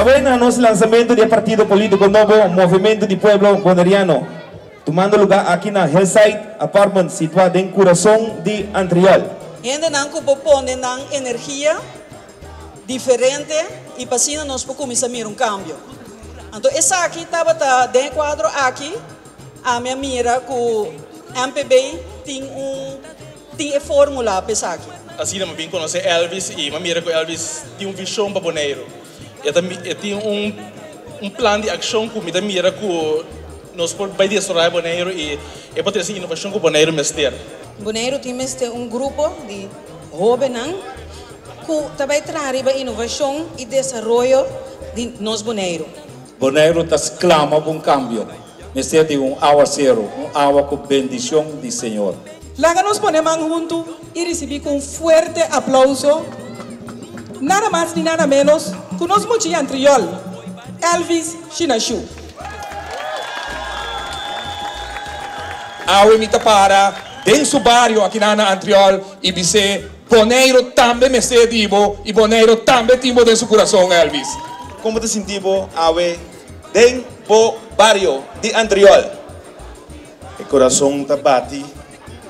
enhorabuena a nuestro lanzamiento del partido político nuevo Movimiento de Pueblo Boneriano, tomando lugar aquí en Hillside Apartment, situado en corazón de Antriol. Ainda não propõe energia diferente e para nós podemos começar cambio. Então, essa aqui estava dentro do quadro aqui, a minha mira que o MPB tem a fórmula para isso aqui. Assim, eu vim conhecer Elvis e a mira que Elvis tem visão para Bonaire. Eu tenho plano de ação que me mira que nós podemos restaurar Bonaire e pode ter inovação que Bonaire mestre. Bonaire tem grupo de jovens que também traz inovação e desenvolvimento de nós Bonaire. Bonaire clama por cambio. Mestre de aguacero, agua con bendición del Señor. Laga nos ponemos juntos y recibir con fuerte aplauso, nada más ni nada menos, que nos muchi Antriol, Elvis Shinashu. Awe mita para, den su barrio aqui na Antriol, e dice, Bonaire também me divo, e Bonaire também timbo de su coração, Elvis. Como te sentimos, Awe, den bo barrio de Antriol? O coração tá bate,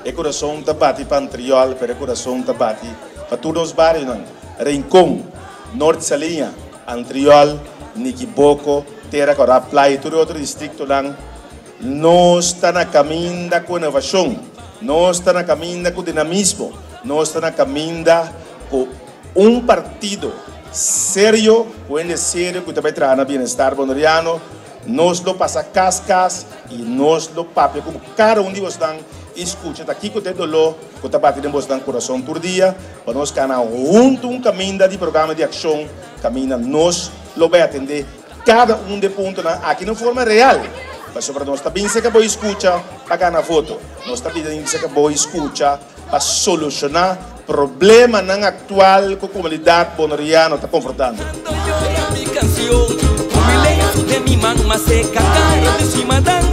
o coração tá bate para Antriol, pero o coração tá bate para todos os barrios, não? Rincón, Norte Salinha, Antriol, Niquiboco, Terra Cora, Playa, todo outro distrito lá. Nós está na caminho com inovação, nós está na caminho com dinamismo, nós está na caminho com partido sério, sério que também traz no bem-estar boneriano. Nós lo passa cascas e nós lo papel como cada de vocês escuta daqui que o dedo lo que está batendo no coração todo dia para nós canar junto caminho de programa de ação caminho nós lo vai atender cada de ponto aqui na forma real mas sobre nós também se acabou escuta para na foto nós também se acabou escuta para solucionar problema na atual que a comunidade boneriana está confrontando. De mi mamá se caca, de mi madame.